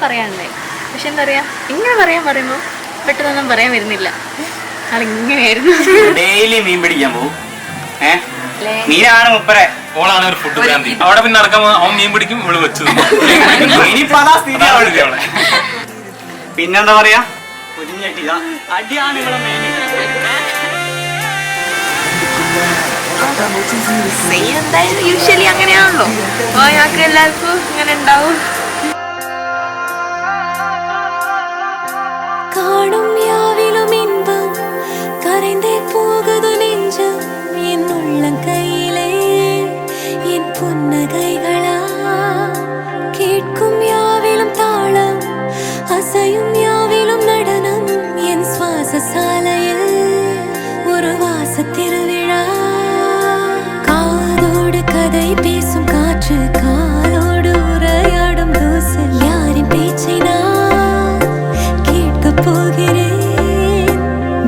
പറയാനുണ്ടേ. പക്ഷെ എന്താ പറയാ, ഇങ്ങനെ പറയുമ്പോ പെട്ടെന്നൊന്നും പറയാൻ വരുന്നില്ല. ആളിങ്ങനെയായിരുന്നു. ഡെയിലി മീൻ പിടിക്കാൻ പോകും. മീനാണ് മുപ്പരെ, ഓളാണ് ഒരു ഫുഡ് ഭ്രാന്തി. അവിടെ പിന്നെ നടക്കാൻ അവൻ മീൻ പിടിക്കും, ഇവള് വെച്ചു. പിന്നെന്താ പറയാ, അടിയാണ് ഇവിടെ മെയിൻ. എന്തായാലും യൂഷ്വലി അങ്ങനെയാണല്ലോ, അയാൾക്ക് എല്ലാവർക്കും ഇങ്ങനെ ഉണ്ടാവും. காணும் யாவிலும் இன்பம் கரைந்தே போகுது நெஞ்சம் என் உள்ளங்கையிலே என் புன்னகைகளா கேட்கும் யாவிலும் தாளம் அசையும் யாவிலும் நடனம் என் சுவாச சாலையில் ஒரு வாச திருவிழா காதோடு கதை பேசும் காற்று காலோடு உரையாடும் தூசு யாரின் பேச்சை நான் கேட்கப் போகிறேன்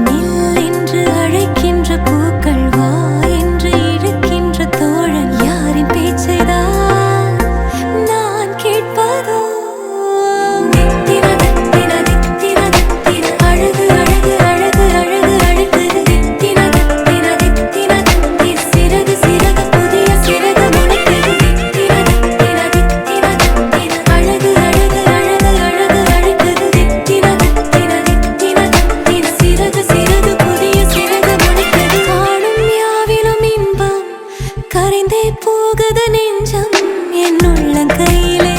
நில் என்று அழைக்கின்ற பூக்கள் வா என்று இழுக்கின்ற தோழன் யாரின் பேச்சை தான் நான் கேட்பதோ தித்தின தித்தின தித்தின தித்தின அழகு அழகு அழகு அழகு அழகு தித்தின தித்தின தித்தின தித்தின சிறகு சிறகு புதிய சிறகு முளைக்குது தித்தின தித்தின தித்தின தித்தின அழகு அழகு அழகு அழகு அழகுது தித்தின தித்தின தித்தின தித்தின சிறகு சிறகு புதிய சிறகு முளைக்குது காணும் யாவிலும் இன்பம் கரைந்தே போகுது நெஞ்சம் என் உள்ளங்கையிலே